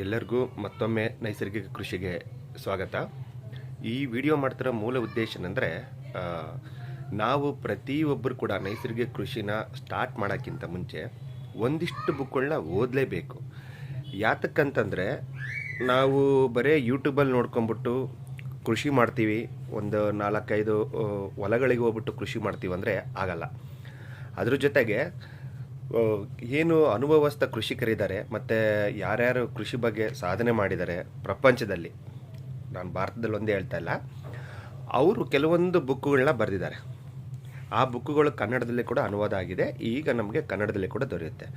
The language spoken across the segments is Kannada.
ಎಲ್ಲರಿಗೂ ಮತ್ತೊಮ್ಮೆ ನೈಸರ್ಗಿಕ ಕೃಷಿಗೆ ಸ್ವಾಗತ. ಈ ವಿಡಿಯೋ ಮಾಡ್ತಿರೋ ಮೂಲ ಉದ್ದೇಶ ಏನಂದರೆ, ನಾವು ಪ್ರತಿಯೊಬ್ಬರು ಕೂಡ ನೈಸರ್ಗಿಕ ಕೃಷಿನ ಸ್ಟಾರ್ಟ್ ಮಾಡೋಕ್ಕಿಂತ ಮುಂಚೆ ಒಂದಿಷ್ಟು ಬುಕ್ಗಳನ್ನ ಓದಲೇಬೇಕು. ಯಾತಕ್ಕಂತಂದರೆ, ನಾವು ಬರೀ ಯೂಟ್ಯೂಬಲ್ಲಿ ನೋಡ್ಕೊಂಬಿಟ್ಟು ಕೃಷಿ ಮಾಡ್ತೀವಿ, ಒಂದು 4-5 ಹೊಲಗಳಿಗೆ ಹೋಗ್ಬಿಟ್ಟು ಕೃಷಿ ಮಾಡ್ತೀವಿ ಅಂದರೆ ಆಗಲ್ಲ. ಅದ್ರ ಜೊತೆಗೆ ಏನು ಅನುಭವಸ್ಥ ಕೃಷಿಕರಿದ್ದಾರೆ ಮತ್ತು ಯಾರ್ಯಾರು ಕೃಷಿ ಬಗ್ಗೆ ಸಾಧನೆ ಮಾಡಿದ್ದಾರೆ ಪ್ರಪಂಚದಲ್ಲಿ, ನಾನು ಭಾರತದಲ್ಲಿ ಒಂದೇ ಹೇಳ್ತಾ ಇಲ್ಲ, ಅವರು ಕೆಲವೊಂದು ಬುಕ್ಕುಗಳನ್ನ ಬರೆದಿದ್ದಾರೆ. ಆ ಬುಕ್ಕುಗಳು ಕನ್ನಡದಲ್ಲಿ ಕೂಡ ಅನುವಾದ ಆಗಿದೆ, ಈಗ ನಮಗೆ ಕನ್ನಡದಲ್ಲಿ ಕೂಡ ದೊರೆಯುತ್ತೆ.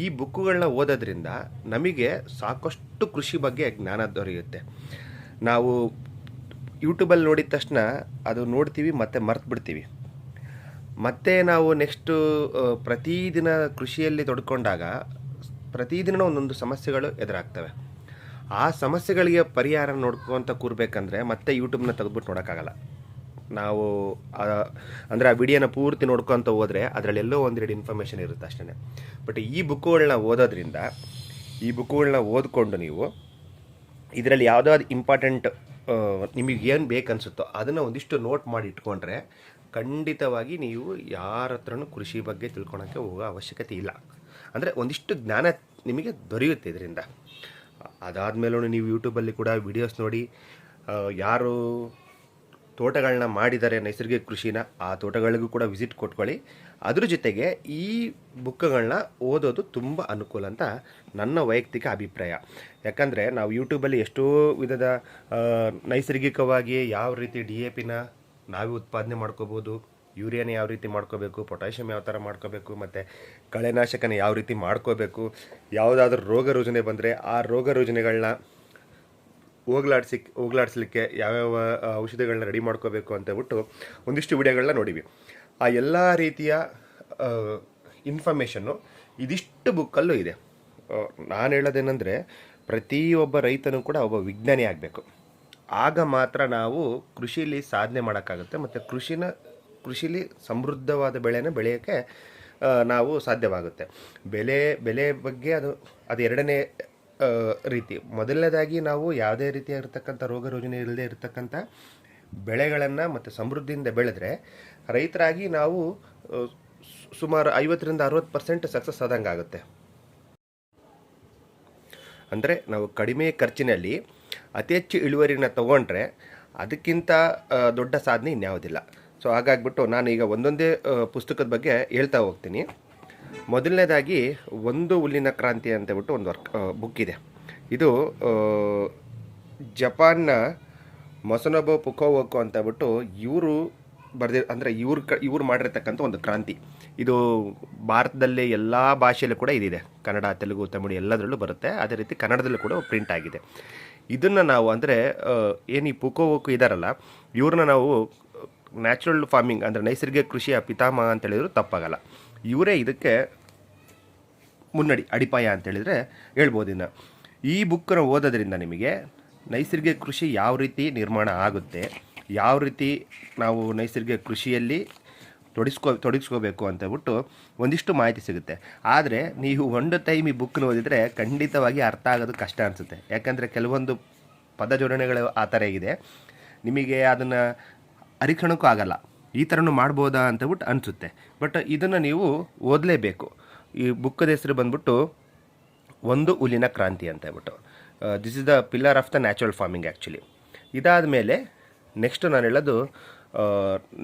ಈ ಬುಕ್ಕುಗಳನ್ನ ಓದೋದ್ರಿಂದ ನಮಗೆ ಸಾಕಷ್ಟು ಕೃಷಿ ಬಗ್ಗೆ ಜ್ಞಾನ ದೊರೆಯುತ್ತೆ. ನಾವು ಯೂಟ್ಯೂಬಲ್ಲಿ ನೋಡಿದ ತಕ್ಷಣ ಅದು ನೋಡ್ತೀವಿ ಮತ್ತು ಮರ್ತು ಬಿಡ್ತೀವಿ. ಮತ್ತು ನಾವು ನೆಕ್ಸ್ಟು ಪ್ರತಿದಿನ ಕೃಷಿಯಲ್ಲಿ ತೊಡ್ಕೊಂಡಾಗ ಪ್ರತಿದಿನ ಒಂದೊಂದು ಸಮಸ್ಯೆಗಳು ಎದುರಾಗ್ತವೆ. ಆ ಸಮಸ್ಯೆಗಳಿಗೆ ಪರಿಹಾರ ನೋಡ್ಕೊತ ಕೂರಬೇಕಂದ್ರೆ ಮತ್ತೆ ಯೂಟ್ಯೂಬ್ನ ತೆಗೆದ್ಬಿಟ್ಟು ನೋಡೋಕ್ಕಾಗಲ್ಲ. ನಾವು ಅಂದರೆ ಆ ವಿಡಿಯೋನ ಪೂರ್ತಿ ನೋಡ್ಕೊತ ಹೋದರೆ ಅದರಲ್ಲೆಲ್ಲೋ ಒಂದೆರಡು ಇನ್ಫಾರ್ಮೇಷನ್ ಇರುತ್ತೆ ಅಷ್ಟೇ. ಬಟ್ ಈ ಬುಕ್ಕುಗಳನ್ನ ಓದೋದ್ರಿಂದ, ಈ ಬುಕ್ಕುಗಳನ್ನ ಓದ್ಕೊಂಡು ನೀವು ಇದರಲ್ಲಿ ಯಾವುದಾದ್ರು ಇಂಪಾರ್ಟೆಂಟ್ ನಿಮಗೆ ಏನು ಬೇಕನ್ಸುತ್ತೋ ಅದನ್ನು ಒಂದಿಷ್ಟು ನೋಟ್ ಮಾಡಿ ಇಟ್ಕೊಂಡ್ರೆ ಖಂಡಿತವಾಗಿ ನೀವು ಯಾರ ಹತ್ರನೂ ಕೃಷಿ ಬಗ್ಗೆ ತಿಳ್ಕೊಳಕ್ಕೆ ಹೋಗೋ ಅವಶ್ಯಕತೆ ಇಲ್ಲ. ಅಂದರೆ ಒಂದಿಷ್ಟು ಜ್ಞಾನ ನಿಮಗೆ ದೊರೆಯುತ್ತೆ ಇದರಿಂದ. ಅದಾದಮೇಲೂ ನೀವು ಯೂಟ್ಯೂಬಲ್ಲಿ ಕೂಡ ವಿಡಿಯೋಸ್ ನೋಡಿ, ಯಾರು ತೋಟಗಳನ್ನ ಮಾಡಿದ್ದಾರೆ ನೈಸರ್ಗಿಕ ಕೃಷಿನ, ಆ ತೋಟಗಳಿಗೂ ಕೂಡ ವಿಸಿಟ್ ಕೊಟ್ಕೊಳ್ಳಿ. ಅದ್ರ ಜೊತೆಗೆ ಈ ಬುಕ್ಗಳನ್ನ ಓದೋದು ತುಂಬ ಅನುಕೂಲ ಅಂತ ನನ್ನ ವೈಯಕ್ತಿಕ ಅಭಿಪ್ರಾಯ. ಯಾಕಂದರೆ ನಾವು ಯೂಟ್ಯೂಬಲ್ಲಿ ಎಷ್ಟೋ ವಿಧದ ನೈಸರ್ಗಿಕವಾಗಿ ಯಾವ ರೀತಿ DAPನ ನಾವೇ ಉತ್ಪಾದನೆ ಮಾಡ್ಕೋಬೋದು, ಯೂರಿಯಾನ ಯಾವ ರೀತಿ ಮಾಡ್ಕೋಬೇಕು, ಪೊಟ್ಯಾಷಿಯಮ್ ಯಾವ ಥರ ಮಾಡ್ಕೋಬೇಕು, ಮತ್ತು ಕಳೆನಾಶಕನ ಯಾವ ರೀತಿ ಮಾಡ್ಕೋಬೇಕು, ಯಾವುದಾದ್ರೂ ರೋಗ ರುಜಿನ ಬಂದರೆ ಆ ರೋಗ ರುಜಿನಗಳನ್ನ ಹೋಗ್ಲಾಡಿಸ್ಲಿಕ್ಕೆ ಯಾವ್ಯಾವ ಔಷಧಿಗಳನ್ನ ರೆಡಿ ಮಾಡ್ಕೋಬೇಕು ಅಂತೇಳ್ಬಿಟ್ಟು ಒಂದಿಷ್ಟು ವಿಡಿಯೋಗಳನ್ನ ನೋಡಿವಿ. ಆ ಎಲ್ಲ ರೀತಿಯ ಇನ್ಫಾರ್ಮೇಷನ್ನು ಇದಿಷ್ಟು ಬುಕ್ಕಲ್ಲೂ ಇದೆ. ನಾನು ಹೇಳೋದೇನೆಂದರೆ, ಪ್ರತಿಯೊಬ್ಬ ರೈತನೂ ಕೂಡ ಒಬ್ಬ ವಿಜ್ಞಾನಿ ಆಗಬೇಕು. ಆಗ ಮಾತ್ರ ನಾವು ಕೃಷಿಲಿ ಸಾಧನೆ ಮಾಡೋಕ್ಕಾಗುತ್ತೆ ಮತ್ತು ಕೃಷಿಲಿ ಸಮೃದ್ಧವಾದ ಬೆಳೆನ ಬೆಳೆಯೋಕ್ಕೆ ನಾವು ಸಾಧ್ಯವಾಗುತ್ತೆ. ಬೆಲೆ ಬಗ್ಗೆ ಅದು ಎರಡನೇ ರೀತಿ. ಮೊದಲನೇದಾಗಿ ನಾವು ಯಾವುದೇ ರೀತಿಯಾಗಿರ್ತಕ್ಕಂಥ ರೋಗ ರುಜಿನ ಇಲ್ಲದೆ ಇರತಕ್ಕಂಥ ಬೆಳೆಗಳನ್ನು ಮತ್ತು ಸಮೃದ್ಧಿಯಿಂದ ಬೆಳೆದ್ರೆ ರೈತರಾಗಿ ನಾವು ಸುಮಾರು 50-60% ಸಕ್ಸಸ್ ಆದಂಗೆ ಆಗುತ್ತೆ. ಅಂದರೆ ನಾವು ಕಡಿಮೆ ಖರ್ಚಿನಲ್ಲಿ ಅತಿ ಹೆಚ್ಚು ಇಳುವರಿನ ತೊಗೊಂಡ್ರೆ ಅದಕ್ಕಿಂತ ದೊಡ್ಡ ಸಾಧನೆ ಇನ್ಯಾವುದಿಲ್ಲ. ಸೊ ಹಾಗಾಗ್ಬಿಟ್ಟು ನಾನು ಈಗ ಒಂದೊಂದೇ ಪುಸ್ತಕದ ಬಗ್ಗೆ ಹೇಳ್ತಾ ಹೋಗ್ತೀನಿ. ಮೊದಲನೇದಾಗಿ ಒಂದು ಹುಲ್ಲಿನ ಕ್ರಾಂತಿ ಅಂತೇಳ್ಬಿಟ್ಟು ಒಂದು ಬುಕ್ ಇದೆ. ಇದು ಜಪಾನ್ನ ಮೊಸೊನೊಬು ಫುಕುವೋಕ ಅಂತೇಳ್ಬಿಟ್ಟು ಇವರು ಅಂದರೆ ಇವ್ರು ಮಾಡಿರ್ತಕ್ಕಂಥ ಒಂದು ಕ್ರಾಂತಿ. ಇದು ಭಾರತದಲ್ಲಿ ಎಲ್ಲ ಭಾಷೆಯಲ್ಲೂ ಕೂಡ ಇದಿದೆ, ಕನ್ನಡ, ತೆಲುಗು, ತಮಿಳು ಎಲ್ಲದರಲ್ಲೂ ಬರುತ್ತೆ. ಅದೇ ರೀತಿ ಕನ್ನಡದಲ್ಲೂ ಕೂಡ ಪ್ರಿಂಟ್ ಆಗಿದೆ. ಇದನ್ನು ನಾವು ಅಂದರೆ ಏನು ಈ ಫುಕುವೋಕ ಇದ್ದಾರಲ್ಲ, ಇವ್ರನ್ನ ನಾವು ನ್ಯಾಚುರಲ್ ಫಾರ್ಮಿಂಗ್ ಅಂದರೆ ನೈಸರ್ಗಿಕ ಕೃಷಿಯ ಪಿತಾಮಹ ಅಂತೇಳಿದ್ರು ತಪ್ಪಾಗಲ್ಲ. ಇವರೇ ಇದಕ್ಕೆ ಅಡಿಪಾಯ ಅಂತೇಳಿದರೆ ಹೇಳ್ಬೋದು. ಇನ್ನು ಈ ಬುಕ್ಕನ್ನು ಓದೋದ್ರಿಂದ ನಿಮಗೆ ನೈಸರ್ಗಿಕ ಕೃಷಿ ಯಾವ ರೀತಿ ನಿರ್ಮಾಣ ಆಗುತ್ತೆ, ಯಾವ ರೀತಿ ನಾವು ನೈಸರ್ಗಿಕ ಕೃಷಿಯಲ್ಲಿ ತೊಡಗಿಸ್ಕೋಬೇಕು ಅಂತೇಳ್ಬಿಟ್ಟು ಒಂದಿಷ್ಟು ಮಾಹಿತಿ ಸಿಗುತ್ತೆ. ಆದರೆ ನೀವು ಒಂದು ಟೈಮ್ ಈ ಬುಕ್ನ ಓದಿದರೆ ಖಂಡಿತವಾಗಿ ಅರ್ಥ ಆಗೋದು ಕಷ್ಟ ಅನಿಸುತ್ತೆ. ಯಾಕಂದರೆ ಕೆಲವೊಂದು ಪದ ಜೋಡಣೆಗಳು ಆ ಥರ ಇದೆ, ನಿಮಗೆ ಅದನ್ನು ಅರಿಕಣಕ್ಕೂ ಆಗಲ್ಲ. ಈ ಥರನೂ ಮಾಡ್ಬೋದಾ ಅಂತೇಳ್ಬಿಟ್ಟು ಅನಿಸುತ್ತೆ. ಬಟ್ ಇದನ್ನು ನೀವು ಓದಲೇಬೇಕು. ಈ ಬುಕ್ಕದ ಹೆಸರು ಬಂದ್ಬಿಟ್ಟು ಒಂದು ಹುಲ್ಲಿನ ಕ್ರಾಂತಿ ಅಂತ ಹೇಳ್ಬಿಟ್ಟು. This is the pillar of the natural farming actually. ಇದಾದ ಮೇಲೆ ನೆಕ್ಸ್ಟು ನಾನು ಹೇಳೋದು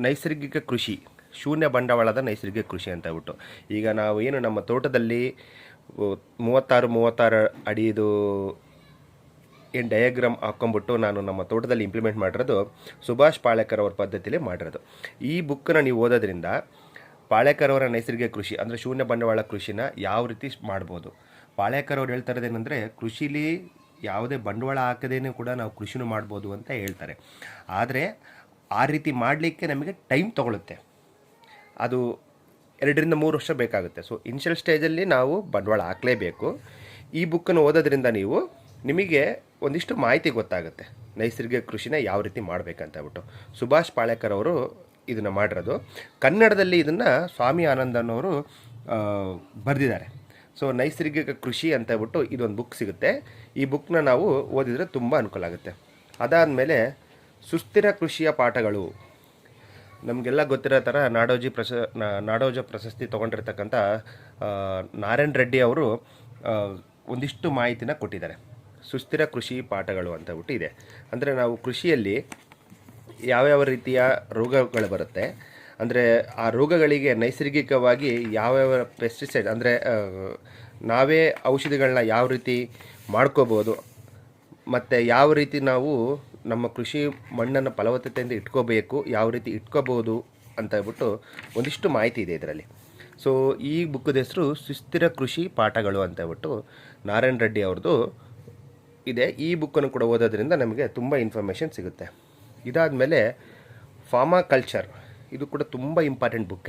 ನೈಸರ್ಗಿಕ ಕೃಷಿ, ಶೂನ್ಯ ಬಂಡವಾಳದ ನೈಸರ್ಗಿಕ ಕೃಷಿ ಅಂತ ಹೇಳ್ಬಿಟ್ಟು. ಈಗ ನಾವು ಏನು ನಮ್ಮ ತೋಟದಲ್ಲಿ 36 ಅಡಿದು ಏನು ಡಯಾಗ್ರಾಮ್ ಹಾಕ್ಕೊಂಬಿಟ್ಟು ನಾನು ನಮ್ಮ ತೋಟದಲ್ಲಿ ಇಂಪ್ಲಿಮೆಂಟ್ ಮಾಡಿರೋದು ಸುಭಾಷ್ ಪಾಳೇಕರ್ ಅವ್ರ ಪದ್ಧತಿಯಲ್ಲಿ ಮಾಡಿರೋದು. ಈ ಬುಕ್ಕನ್ನು ನೀವು ಓದೋದ್ರಿಂದ ಪಾಳೇಕರ್ ಅವರ ನೈಸರ್ಗಿಕ ಕೃಷಿ ಅಂದರೆ ಶೂನ್ಯ ಬಂಡವಾಳ ಕೃಷಿನ ಯಾವ ರೀತಿ ಮಾಡ್ಬೋದು. ಪಾಳೇಕರ್ ಅವ್ರು ಹೇಳ್ತಾ ಇರೋದೇನೆಂದರೆ, ಕೃಷಿಲಿ ಯಾವುದೇ ಬಂಡವಾಳ ಹಾಕದೇನೆ ಕೂಡ ನಾವು ಕೃಷಿನೂ ಮಾಡ್ಬೋದು ಅಂತ ಹೇಳ್ತಾರೆ. ಆದರೆ ಆ ರೀತಿ ಮಾಡಲಿಕ್ಕೆ ನಮಗೆ ಟೈಮ್ ತೊಗೊಳುತ್ತೆ. ಅದು 2-3 ವರ್ಷ ಬೇಕಾಗುತ್ತೆ. ಸೊ ಇನಿಷಿಯಲ್ ಸ್ಟೇಜಲ್ಲಿ ನಾವು ಬಂಡವಾಳ ಹಾಕಲೇಬೇಕು. ಈ ಬುಕ್ಕನ್ನು ಓದೋದ್ರಿಂದ ನಿಮಗೆ ಒಂದಿಷ್ಟು ಮಾಹಿತಿ ಗೊತ್ತಾಗುತ್ತೆ ನೈಸರ್ಗಿಕ ಕೃಷಿನ ಯಾವ ರೀತಿ ಮಾಡಬೇಕಂತ ಹೇಳ್ಬಿಟ್ಟು. ಸುಭಾಷ್ ಪಾಳೇಕರ್ ಅವರು ಇದನ್ನು ಮಾಡಿರೋದು. ಕನ್ನಡದಲ್ಲಿ ಇದನ್ನು ಸ್ವಾಮಿ ಆನಂದನವರು ಬರೆದಿದ್ದಾರೆ. ಸೊ ನೈಸರ್ಗಿಕ ಕೃಷಿ ಅಂತ ಹೇಳ್ಬಿಟ್ಟು ಇದೊಂದು ಬುಕ್ ಸಿಗುತ್ತೆ. ಈ ಬುಕ್ನ ನಾವು ಓದಿದರೆ ತುಂಬ ಅನುಕೂಲ ಆಗುತ್ತೆ. ಅದಾದಮೇಲೆ ಸುಸ್ಥಿರ ಕೃಷಿಯ ಪಾಠಗಳು. ನಮಗೆಲ್ಲ ಗೊತ್ತಿರೋ ಥರ ನಾಡೋಜ ಪ್ರಶಸ್ತಿ ತೊಗೊಂಡಿರ್ತಕ್ಕಂಥ ನಾರಾಯಣ್ ರೆಡ್ಡಿ ಅವರು ಒಂದಿಷ್ಟು ಮಾಹಿತಿನ ಕೊಟ್ಟಿದ್ದಾರೆ. ಸುಸ್ಥಿರ ಕೃಷಿ ಪಾಠಗಳು ಅಂತ ಹೇಳ್ಬಿಟ್ಟು ಇದೆ. ಅಂದರೆ ನಾವು ಕೃಷಿಯಲ್ಲಿ ಯಾವ್ಯಾವ ರೀತಿಯ ರೋಗಗಳು ಬರುತ್ತೆ, ಅಂದರೆ ಆ ರೋಗಗಳಿಗೆ ನೈಸರ್ಗಿಕವಾಗಿ ಯಾವ್ಯಾವ ಪೆಸ್ಟಿಸೈಡ್, ಅಂದರೆ ನಾವೇ ಔಷಧಿಗಳನ್ನ ಯಾವ ರೀತಿ ಮಾಡ್ಕೋಬೋದು, ಮತ್ತು ಯಾವ ರೀತಿ ನಾವು ನಮ್ಮ ಕೃಷಿ ಮಣ್ಣನ್ನು ಫಲವತ್ತತೆಯಿಂದ ಇಟ್ಕೋಬೇಕು, ಯಾವ ರೀತಿ ಇಟ್ಕೋಬೋದು ಅಂತ ಹೇಳ್ಬಿಟ್ಟು ಒಂದಿಷ್ಟು ಮಾಹಿತಿ ಇದೆ ಇದರಲ್ಲಿ. ಸೊ ಈ ಬುಕ್ಕದ ಹೆಸರು ಸುಸ್ಥಿರ ಕೃಷಿ ಪಾಠಗಳು ಅಂತ ಹೇಳ್ಬಿಟ್ಟು ನಾರಾಯಣ್ ರೆಡ್ಡಿ ಅವ್ರದ್ದು ಇದೆ. ಈ ಬುಕ್ಕನ್ನು ಕೂಡ ಓದೋದ್ರಿಂದ ನಮಗೆ ತುಂಬ ಇನ್ಫಾರ್ಮೇಷನ್ ಸಿಗುತ್ತೆ. ಇದಾದಮೇಲೆ ಫಾರ್ಮಾ ಕಲ್ಚರ್, ಇದು ಕೂಡ ತುಂಬ ಇಂಪಾರ್ಟೆಂಟ್ ಬುಕ್ಕ.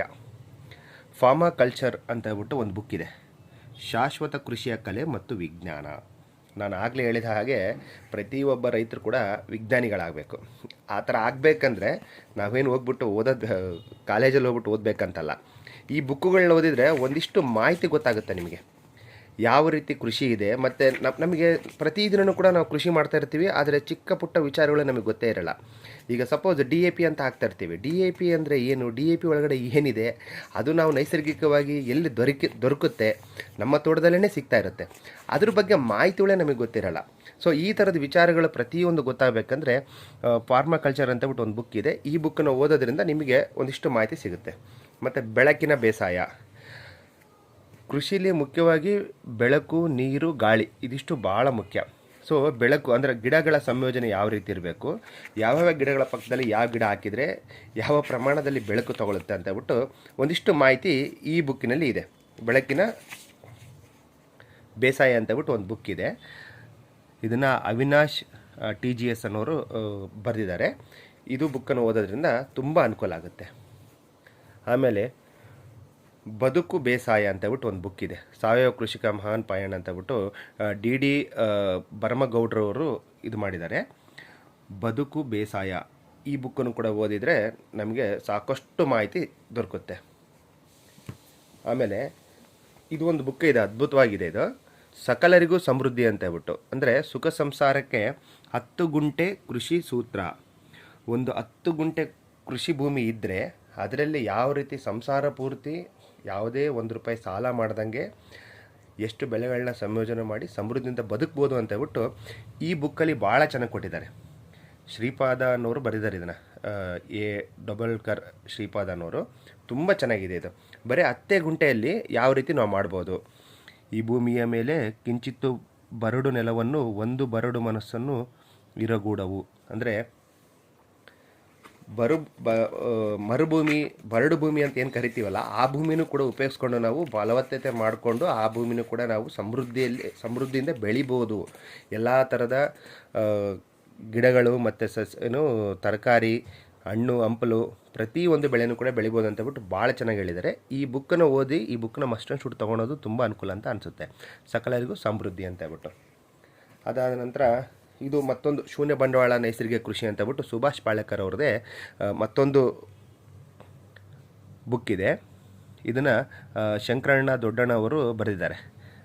ಫಾರ್ಮಾ ಕಲ್ಚರ್ ಅಂತ ಹೇಳ್ಬಿಟ್ಟು ಒಂದು ಬುಕ್ ಇದೆ, ಶಾಶ್ವತ ಕೃಷಿಯ ಕಲೆ ಮತ್ತು ವಿಜ್ಞಾನ. ನಾನು ಆಗಲೇ ಹೇಳಿದ ಹಾಗೆ ಪ್ರತಿಯೊಬ್ಬ ರೈತರು ಕೂಡ ವಿಜ್ಞಾನಿಗಳಾಗಬೇಕು. ಆ ಥರ ಆಗಬೇಕಂದ್ರೆ ನಾವೇನು ಹೋಗ್ಬಿಟ್ಟು ಕಾಲೇಜಲ್ಲಿ ಹೋಗ್ಬಿಟ್ಟು ಓದಬೇಕಂತಲ್ಲ. ಈ ಬುಕ್ಕುಗಳನ್ನ ಓದಿದರೆ ಒಂದಿಷ್ಟು ಮಾಹಿತಿ ಗೊತ್ತಾಗುತ್ತೆ ನಿಮಗೆ, ಯಾವ ರೀತಿ ಕೃಷಿ ಇದೆ. ಮತ್ತು ನಮಗೆ ಪ್ರತಿದಿನವೂ ಕೂಡ ನಾವು ಕೃಷಿ ಮಾಡ್ತಾ ಇರ್ತೀವಿ, ಆದರೆ ಚಿಕ್ಕ ಪುಟ್ಟ ವಿಚಾರಗಳು ನಮಗೆ ಗೊತ್ತೇ ಇರಲ್ಲ. ಈಗ ಸಪೋಸ್ DAP ಅಂತ ಹಾಕ್ತಾ ಇರ್ತೀವಿ. DAP ಅಂದರೆ ಏನು, DAP ಒಳಗಡೆ ಏನಿದೆ, ಅದು ನಾವು ನೈಸರ್ಗಿಕವಾಗಿ ಎಲ್ಲಿ ದೊರಕುತ್ತೆ, ನಮ್ಮ ತೋಟದಲ್ಲೇ ಸಿಗ್ತಾ ಇರುತ್ತೆ. ಅದ್ರ ಬಗ್ಗೆ ಮಾಹಿತಿಗಳೇ ನಮಗೆ ಗೊತ್ತಿರಲ್ಲ. ಸೊ ಈ ಥರದ ವಿಚಾರಗಳು ಪ್ರತಿಯೊಂದು ಗೊತ್ತಾಗಬೇಕಂದ್ರೆ ಫಾರ್ಮಾ ಕಲ್ಚರ್ ಅಂತ ಬಿಟ್ಟು ಒಂದು ಬುಕ್ ಇದೆ. ಈ ಬುಕ್ಕನ್ನು ಓದೋದ್ರಿಂದ ನಿಮಗೆ ಒಂದಿಷ್ಟು ಮಾಹಿತಿ ಸಿಗುತ್ತೆ. ಮತ್ತು ಬೆಳಕಿನ ಬೇಸಾಯ. ಕೃಷಿಲಿ ಮುಖ್ಯವಾಗಿ ಬೆಳಕು, ನೀರು, ಗಾಳಿ ಇದಿಷ್ಟು ಭಾಳ ಮುಖ್ಯ. ಸೊ ಬೆಳಕು ಅಂದರೆ ಗಿಡಗಳ ಸಂಯೋಜನೆ ಯಾವ ರೀತಿ ಇರಬೇಕು, ಯಾವ್ಯಾವ ಗಿಡಗಳ ಪಕ್ಕದಲ್ಲಿ ಯಾವ ಗಿಡ ಹಾಕಿದರೆ ಯಾವ ಪ್ರಮಾಣದಲ್ಲಿ ಬೆಳಕು ತಗೊಳುತ್ತೆ ಅಂತ ಹೇಳ್ಬಿಟ್ಟು ಒಂದಿಷ್ಟು ಮಾಹಿತಿ ಈ ಬುಕ್ಕಿನಲ್ಲಿ ಇದೆ. ಬೆಳಕಿನ ಬೇಸಾಯ ಅಂತ ಹೇಳ್ಬಿಟ್ಟು ಒಂದು ಬುಕ್ ಇದೆ. ಇದನ್ನು ಅವಿನಾಶ್ TGS ಅನ್ನೋರು ಬರೆದಿದ್ದಾರೆ. ಇದು ಬುಕ್ಕನ್ನು ಓದೋದ್ರಿಂದ ತುಂಬ ಅನುಕೂಲ ಆಗುತ್ತೆ. ಆಮೇಲೆ ಬದುಕು ಬೇಸಾಯ ಅಂತ ಹೇಳ್ಬಿಟ್ಟು ಒಂದು ಬುಕ್ ಇದೆ, ಸಾವಯವ ಕೃಷಿಕ ಮಹಾನ್ ಪಯಣ ಅಂತ ಹೇಳ್ಬಿಟ್ಟು DD ಭರಮಗೌಡ್ರವರು ಇದು ಮಾಡಿದ್ದಾರೆ. ಬದುಕು ಬೇಸಾಯ ಈ ಬುಕ್ಕನ್ನು ಕೂಡ ಓದಿದರೆ ನಮಗೆ ಸಾಕಷ್ಟು ಮಾಹಿತಿ ದೊರಕುತ್ತೆ. ಆಮೇಲೆ ಇದು ಒಂದು ಬುಕ್ ಇದೆ, ಅದ್ಭುತವಾಗಿದೆ. ಇದು ಸಕಲರಿಗೂ ಸಮೃದ್ಧಿ ಅಂತ ಹೇಳ್ಬಿಟ್ಟು, ಅಂದರೆ ಸುಖ ಸಂಸಾರಕ್ಕೆ 10 ಗುಂಟೆ ಕೃಷಿ ಸೂತ್ರ. ಒಂದು 10 ಗುಂಟೆ ಕೃಷಿ ಭೂಮಿ ಇದ್ದರೆ ಅದರಲ್ಲಿ ಯಾವ ರೀತಿ ಸಂಸಾರ ಪೂರ್ತಿ ಯಾವುದೇ ₹1 ಸಾಲ ಮಾಡ್ದಂಗೆ ಎಷ್ಟು ಬೆಳೆಗಳನ್ನ ಸಂಯೋಜನೆ ಮಾಡಿ ಸಮೃದ್ಧಿಯಿಂದ ಬದುಕ್ಬೋದು ಅಂತ ಹೇಳ್ಬಿಟ್ಟು ಈ ಬುಕ್ಕಲ್ಲಿ ಭಾಳ ಚೆನ್ನಾಗಿ ಕೊಟ್ಟಿದ್ದಾರೆ. ಶ್ರೀಪಾದ ಅನ್ನೋರು ಬರೆದಿದ್ದಾರೆ ಇದನ್ನು, ಡಬಲ್ಕರ್ ಶ್ರೀಪಾದ ಅನ್ನೋರು. ತುಂಬ ಚೆನ್ನಾಗಿದೆ ಇದು. ಬರೀ 10 ಗುಂಟೆಯಲ್ಲಿ ಯಾವ ರೀತಿ ನಾವು ಮಾಡ್ಬೋದು, ಈ ಭೂಮಿಯ ಮೇಲೆ ಕಿಂಚಿತ್ತು ಬರಡು ನೆಲವನ್ನು ಒಂದು ಬರಡು ಮನಸ್ಸನ್ನು ಇರಗೂಡವು. ಅಂದರೆ ಮರುಭೂಮಿ, ಬರಡು ಭೂಮಿ ಅಂತ ಏನು ಕರಿತೀವಲ್ಲ, ಆ ಭೂಮಿನೂ ಕೂಡ ಉಪಯೋಗಿಸ್ಕೊಂಡು ನಾವು ಫಲವತ್ತತೆ ಮಾಡಿಕೊಂಡು ಆ ಭೂಮಿನೂ ಕೂಡ ನಾವು ಸಮೃದ್ಧಿಯಿಂದ ಬೆಳಿಬೋದು. ಎಲ್ಲ ಥರದ ಗಿಡಗಳು ಮತ್ತು ತರಕಾರಿ, ಹಣ್ಣು, ಹಂಪಲು ಪ್ರತಿಯೊಂದು ಬೆಳೆನೂ ಕೂಡ ಬೆಳಿಬೋದು ಅಂತ ಹೇಳ್ಬಿಟ್ಟು ಭಾಳ ಚೆನ್ನಾಗಿ ಹೇಳಿದ್ದಾರೆ. ಈ ಬುಕ್ಕನ್ನು ಓದಿ ಈ ಬುಕ್ಕನ್ನ ಮಸ್ಟ್ ಆ್ಯಂಡ್ ಶುಡ್ ತೊಗೊಳೋದು ತುಂಬ ಅನುಕೂಲ ಅಂತ ಅನಿಸುತ್ತೆ. ಸಕಲರಿಗೂ ಸಮೃದ್ಧಿ ಅಂತ ಹೇಳ್ಬಿಟ್ಟು. ಅದಾದ ನಂತರ ಇದು ಮತ್ತೊಂದು ಶೂನ್ಯ ಬಂಡವಾಳ ನೈಸರ್ಗಿಕ ಕೃಷಿ ಅಂತ ಹೇಳ್ಬಿಟ್ಟು ಸುಭಾಷ್ ಪಾಳೇಕರ್ ಅವ್ರದ್ದೇ ಮತ್ತೊಂದು ಬುಕ್ ಇದೆ. ಇದನ್ನು ಶಂಕರಣ್ಣ ದೊಡ್ಡಣ್ಣ ಅವರು ಬರೆದಿದ್ದಾರೆ.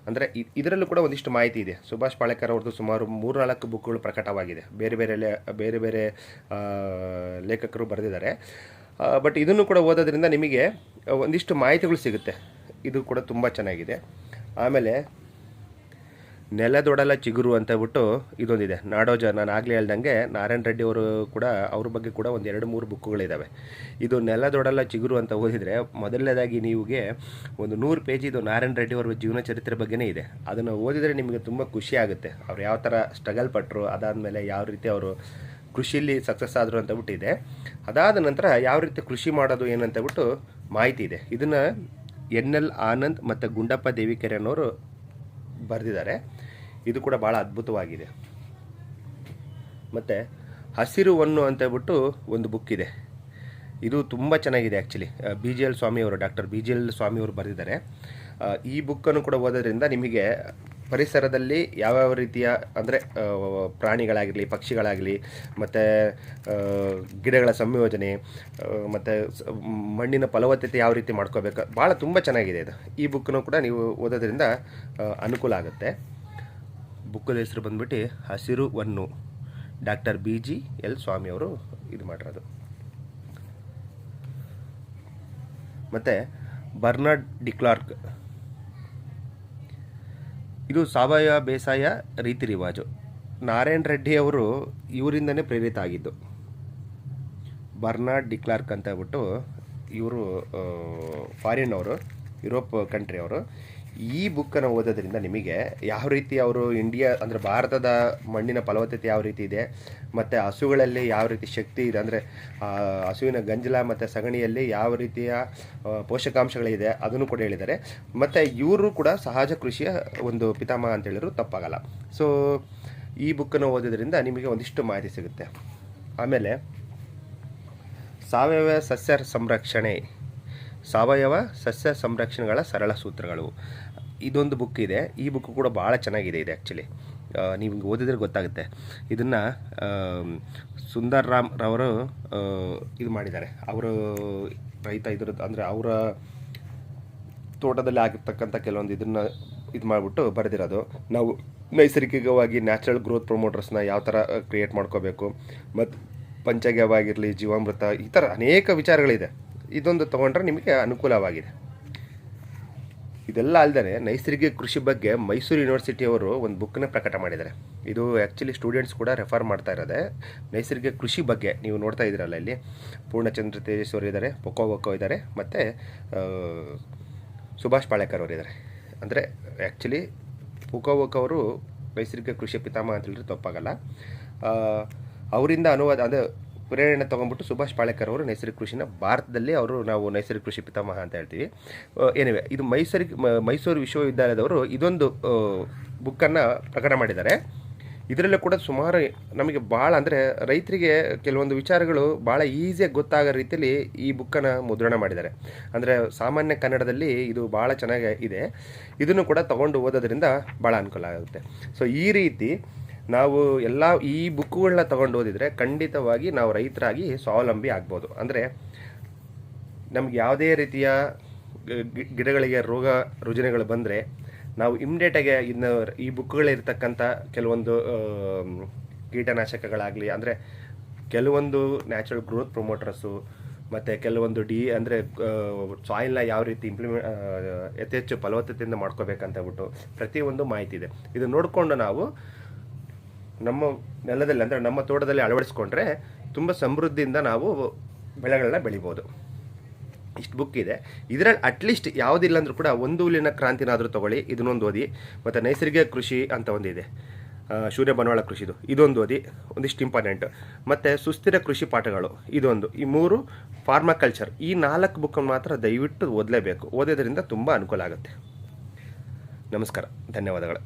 ಅಂದರೆ ಇದರಲ್ಲೂ ಕೂಡ ಒಂದಿಷ್ಟು ಮಾಹಿತಿ ಇದೆ. ಸುಭಾಷ್ ಪಾಳೇಕರ್ ಅವ್ರದ್ದು ಸುಮಾರು 3-4 ಬುಕ್ಗಳು ಪ್ರಕಟವಾಗಿದೆ, ಬೇರೆ ಬೇರೆ ಲೇಖಕರು ಬರೆದಿದ್ದಾರೆ. ಬಟ್ ಇದನ್ನು ಕೂಡ ಓದೋದ್ರಿಂದ ನಿಮಗೆ ಒಂದಿಷ್ಟು ಮಾಹಿತಿಗಳು ಸಿಗುತ್ತೆ. ಇದು ಕೂಡ ತುಂಬ ಚೆನ್ನಾಗಿದೆ. ಆಮೇಲೆ ನೆಲದೊಡಲ ಚಿಗುರು ಅಂತ ಹೇಳ್ಬಿಟ್ಟು ಇದೊಂದಿದೆ, ನಾಡೋಜ. ನಾನು ಆಗಲೇ ಹೇಳ್ದಂಗೆ ನಾರಾಯಣ್ ರೆಡ್ಡಿ ಅವರು ಕೂಡ ಅವ್ರ ಬಗ್ಗೆ ಕೂಡ ಒಂದು 2-3 ಬುಕ್ಕುಗಳಿದ್ದಾವೆ. ಇದು ನೆಲದೊಡಲ ಚಿಗುರು ಅಂತ ಓದಿದರೆ ಮೊದಲನೇದಾಗಿ ನೀವಿಗೆ ಒಂದು 100 ಪೇಜ್ ಇದು ನಾರಾಯಣ್ ರೆಡ್ಡಿ ಅವರ ಜೀವನ ಚರಿತ್ರೆ ಬಗ್ಗೆನೇ ಇದೆ. ಅದನ್ನು ಓದಿದರೆ ನಿಮಗೆ ತುಂಬ ಖುಷಿ ಆಗುತ್ತೆ. ಅವ್ರು ಯಾವ ಥರ ಸ್ಟ್ರಗಲ್ ಪಟ್ಟರು, ಅದಾದಮೇಲೆ ಯಾವ ರೀತಿ ಅವರು ಕೃಷಿಯಲ್ಲಿ ಸಕ್ಸಸ್ ಆದರು ಅಂತ ಇದೆ. ಅದಾದ ನಂತರ ಯಾವ ರೀತಿ ಕೃಷಿ ಮಾಡೋದು ಏನಂತ ಹೇಳ್ಬಿಟ್ಟು ಮಾಹಿತಿ ಇದೆ. ಇದನ್ನು NL ಆನಂದ್ ಮತ್ತು ಗುಂಡಪ್ಪ ದೇವಿಕೆರೆ ಅನ್ನೋರು ಬರೆದಿದ್ದಾರೆ. ಇದು ಕೂಡ ಭಾಳ ಅದ್ಭುತವಾಗಿದೆ. ಮತ್ತು ಹಸಿರು ಹೊನ್ನು ಅಂತ ಹೇಳ್ಬಿಟ್ಟು ಒಂದು ಬುಕ್ ಇದೆ. ಇದು ತುಂಬ ಚೆನ್ನಾಗಿದೆ ಆ್ಯಕ್ಚುಲಿ. BGL ಸ್ವಾಮಿಯವರು, ಡಾಕ್ಟರ್ BGL ಸ್ವಾಮಿಯವರು ಬರೆದಿದ್ದಾರೆ. ಈ ಬುಕ್ಕನ್ನು ಕೂಡ ಓದೋದ್ರಿಂದ ನಿಮಗೆ ಪರಿಸರದಲ್ಲಿ ಯಾವ್ಯಾವ ರೀತಿಯ ಅಂದರೆ ಪ್ರಾಣಿಗಳಾಗಿರಲಿ, ಪಕ್ಷಿಗಳಾಗಲಿ, ಮತ್ತು ಗಿಡಗಳ ಸಂಯೋಜನೆ, ಮತ್ತು ಮಣ್ಣಿನ ಫಲವತ್ತತೆ ಯಾವ ರೀತಿ ಮಾಡ್ಕೋಬೇಕು, ಭಾಳ ತುಂಬ ಚೆನ್ನಾಗಿದೆ ಇದು. ಈ ಬುಕ್ಕನ್ನು ಕೂಡ ನೀವು ಓದೋದ್ರಿಂದ ಅನುಕೂಲ ಆಗುತ್ತೆ. ಬುಕ್ಕದ ಹೆಸರು ಬಂದ್ಬಿಟ್ಟು ಹಸಿರು ಹೊನ್ನು, ಡಾಕ್ಟರ್ BGL ಸ್ವಾಮಿ ಅವರು ಇದು ಮಾಡಿರೋದು. ಮತ್ತು ಬರ್ನಾರ್ಡ್ ಡಿಕ್ಲಾರ್ಕ್, ಇದು ಸಾವಯವ ಬೇಸಾಯ ರೀತಿ ರಿವಾಜು. ನಾರಾಯಣ್ ರೆಡ್ಡಿ ಅವರು ಇವರಿಂದನೇ ಪ್ರೇರಿತ ಆಗಿದ್ದು. ಬರ್ನಾರ್ಡ್ ಡಿಕ್ಲಾರ್ಕ್ ಅಂತ ಹೇಳ್ಬಿಟ್ಟು ಇವರು ಫಾರಿನ್ ಅವರು, ಯುರೋಪ್ ಕಂಟ್ರಿ ಅವರು. ಈ ಬುಕ್ಕನ್ನು ಓದೋದ್ರಿಂದ ನಿಮಗೆ ಯಾವ ರೀತಿ ಅವರು ಇಂಡಿಯಾ ಅಂದರೆ ಭಾರತದ ಮಣ್ಣಿನ ಫಲವತ್ತತೆ ಯಾವ ರೀತಿ ಇದೆ, ಮತ್ತು ಹಸುಗಳಲ್ಲಿ ಯಾವ ರೀತಿ ಶಕ್ತಿ ಇದೆ, ಅಂದರೆ ಹಸುವಿನ ಗಂಜಲ ಮತ್ತು ಸಗಣಿಯಲ್ಲಿ ಯಾವ ರೀತಿಯ ಪೋಷಕಾಂಶಗಳಿದೆ ಅದನ್ನು ಕೂಡ ಹೇಳಿದ್ದಾರೆ. ಮತ್ತು ಇವರು ಕೂಡ ಸಹಜ ಕೃಷಿಯ ಒಂದು ಪಿತಾಮಹ ಅಂತ ಹೇಳಿದ್ರು ತಪ್ಪಾಗಲ್ಲ. ಸೊ ಈ ಬುಕ್ಕನ್ನು ಓದೋದ್ರಿಂದ ನಿಮಗೆ ಒಂದಿಷ್ಟು ಮಾಹಿತಿ ಸಿಗುತ್ತೆ. ಆಮೇಲೆ ಸಾವಯವ ಸಸ್ಯ ಸಂರಕ್ಷಣೆಗಳ ಸರಳ ಸೂತ್ರಗಳು, ಇದೊಂದು ಬುಕ್ ಇದೆ. ಈ ಬುಕ್ ಕೂಡ ಭಾಳ ಚೆನ್ನಾಗಿದೆ. ಇದೆ ಆ್ಯಕ್ಚುಲಿ ನೀವು ಓದಿದ್ರೆ ಗೊತ್ತಾಗುತ್ತೆ. ಇದನ್ನು ಸುಂದರ್ ರಾಮ್ ರವರು ಇದು ಮಾಡಿದ್ದಾರೆ. ಅವರು ರೈತ ಇದ್ರದ್ದು ಅಂದರೆ ಅವರ ತೋಟದಲ್ಲಿ ಆಗಿರ್ತಕ್ಕಂಥ ಕೆಲವೊಂದು ಇದನ್ನು ಇದು ಮಾಡಿಬಿಟ್ಟು ಬರೆದಿರೋದು. ನಾವು ನೈಸರ್ಗಿಕವಾಗಿ ನ್ಯಾಚುರಲ್ ಗ್ರೋತ್ ಪ್ರಮೋಟರ್ಸ್ನ ಯಾವ ಥರ ಕ್ರಿಯೇಟ್ ಮಾಡ್ಕೋಬೇಕು, ಮತ್ತು ಪಂಚಗವ್ಯವಾಗಿರಲಿ, ಜೀವಾಮೃತ, ಈ ಥರ ಅನೇಕ ವಿಚಾರಗಳಿದೆ. ಇದೊಂದು ತೊಗೊಂಡ್ರೆ ನಿಮಗೆ ಅನುಕೂಲವಾಗಿದೆ. ಇದೆಲ್ಲ ಅಲ್ಲದೆ ನೈಸರ್ಗಿಕ ಕೃಷಿ ಬಗ್ಗೆ ಮೈಸೂರು ಯೂನಿವರ್ಸಿಟಿಯವರು ಒಂದು ಬುಕ್ಕನ್ನ ಪ್ರಕಟ ಮಾಡಿದ್ದಾರೆ. ಇದು ಆ್ಯಕ್ಚುಲಿ ಸ್ಟೂಡೆಂಟ್ಸ್ ಕೂಡ ರೆಫರ್ ಮಾಡ್ತಾ ಇರೋದೆ. ನೈಸರ್ಗಿಕ ಕೃಷಿ ಬಗ್ಗೆ ನೀವು ನೋಡ್ತಾ ಇದ್ದೀರಲ್ಲ, ಇಲ್ಲಿ ಪೂರ್ಣಚಂದ್ರ ತೇಜಸ್ವರು ಇದ್ದಾರೆ, ಪೊಕ್ಕೋ ಇದ್ದಾರೆ, ಮತ್ತು ಸುಭಾಷ್ ಪಾಳೇಕರ್ ಅವರು ಇದ್ದಾರೆ. ಅಂದರೆ ಆ್ಯಕ್ಚುಲಿ ಪೊಕ್ಕೋ ಅವರು ನೈಸರ್ಗಿಕ ಕೃಷಿ ಪಿತಾಮಹ ಅಂತ ಹೇಳಿದ್ರೆ ತಪ್ಪಾಗಲ್ಲ. ಅವರಿಂದ ಅನುವಾದ ಅಂದರೆ ಪ್ರೇರಣೆ ತೊಗೊಂಡ್ಬಿಟ್ಟು ಸುಭಾಷ್ ಪಾಳೇಕರ್ ಅವರು ನೈಸರ್ಗಿಕ ಕೃಷಿನ ಭಾರತದಲ್ಲಿ ನಾವು ನೈಸರ್ಗಿಕ ಕೃಷಿ ಪಿತಾಮಹ ಅಂತ ಹೇಳ್ತೀವಿ. ಎನಿವೆ, ಇದು ಮೈಸೂರು ವಿಶ್ವವಿದ್ಯಾಲಯದವರು ಇದೊಂದು ಬುಕ್ಕನ್ನು ಪ್ರಕಟ ಮಾಡಿದ್ದಾರೆ. ಇದರಲ್ಲೂ ಕೂಡ ಸುಮಾರು ನಮಗೆ ಭಾಳ ಅಂದರೆ ರೈತರಿಗೆ ಕೆಲವೊಂದು ವಿಚಾರಗಳು ಭಾಳ ಈಸಿಯಾಗಿ ಗೊತ್ತಾಗೋ ರೀತಿಯಲ್ಲಿ ಈ ಬುಕ್ಕನ್ನು ಮುದ್ರಣ ಮಾಡಿದ್ದಾರೆ. ಅಂದರೆ ಸಾಮಾನ್ಯ ಕನ್ನಡದಲ್ಲಿ ಇದು ಭಾಳ ಚೆನ್ನಾಗಿ ಇದೆ. ಇದನ್ನು ಕೂಡ ತೊಗೊಂಡು ಓದೋದ್ರಿಂದ ಭಾಳ ಅನುಕೂಲ ಆಗುತ್ತೆ. ಸೊ ಈ ರೀತಿ ನಾವು ಎಲ್ಲ ಈ ಬುಕ್ಕುಗಳನ್ನ ತೊಗೊಂಡು ಓದಿದರೆ ಖಂಡಿತವಾಗಿ ನಾವು ರೈತರಾಗಿ ಸ್ವಾವಲಂಬಿ ಆಗ್ಬೋದು. ಅಂದರೆ ನಮ್ಗೆ ಯಾವುದೇ ರೀತಿಯ ಗಿಡಗಳಿಗೆ ರೋಗ ರುಜಿನಗಳು ಬಂದರೆ ನಾವು ಇಮ್ಮಿಡಿಯೇಟಾಗಿ ಈ ಬುಕ್ಗಳಿರ್ತಕ್ಕಂಥ ಕೆಲವೊಂದು ಕೀಟನಾಶಕಗಳಾಗಲಿ, ಅಂದರೆ ಕೆಲವೊಂದು ನ್ಯಾಚುರಲ್ ಗ್ರೋತ್ ಪ್ರಮೋಟರ್ಸು, ಮತ್ತು ಕೆಲವೊಂದು ಅಂದರೆ ಸಾಯಿಲ್ನ ಯಾವ ರೀತಿ ಯಥೇಚ್ಛು ಫಲವತ್ತತೆಯಿಂದ ಮಾಡ್ಕೋಬೇಕಂತ ಹೇಳ್ಬಿಟ್ಟು ಪ್ರತಿಯೊಂದು ಮಾಹಿತಿ ಇದೆ. ಇದು ನೋಡಿಕೊಂಡು ನಾವು ನಮ್ಮ ನೆಲದಲ್ಲಿ ಅಂದರೆ ನಮ್ಮ ತೋಟದಲ್ಲಿ ಅಳವಡಿಸ್ಕೊಂಡ್ರೆ ತುಂಬ ಸಮೃದ್ಧಿಯಿಂದ ನಾವು ಬೆಳೆಗಳನ್ನ ಬೆಳಿಬೋದು. ಇಷ್ಟು ಬುಕ್ ಇದೆ. ಇದರಲ್ಲಿ ಅಟ್ಲೀಸ್ಟ್ ಯಾವುದಿಲ್ಲ ಅಂದರೂ ಕೂಡ ಒಂದು ಹುಲ್ಲಿನ ಕ್ರಾಂತಿನಾದರೂ ತೊಗೊಳ್ಳಿ, ಇದನ್ನೊಂದು ಓದಿ. ಮತ್ತು ನೈಸರ್ಗಿಕ ಕೃಷಿ ಅಂತ ಒಂದಿದೆ, ಶೂನ್ಯ ಬಂಡವಾಳ ಕೃಷಿದು, ಇದೊಂದು ಓದಿ, ಒಂದಿಷ್ಟು ಇಂಪಾರ್ಟೆಂಟ್. ಮತ್ತು ಸುಸ್ಥಿರ ಕೃಷಿ ಪಾಠಗಳು ಇದೊಂದು, ಈ 3 ಫಾರ್ಮಾಕಲ್ಚರ್, ಈ 4 ಬುಕ್ಕನ್ನು ಮಾತ್ರ ದಯವಿಟ್ಟು ಓದಲೇಬೇಕು. ಓದೋದ್ರಿಂದ ತುಂಬ ಅನುಕೂಲ ಆಗುತ್ತೆ. ನಮಸ್ಕಾರ, ಧನ್ಯವಾದಗಳು.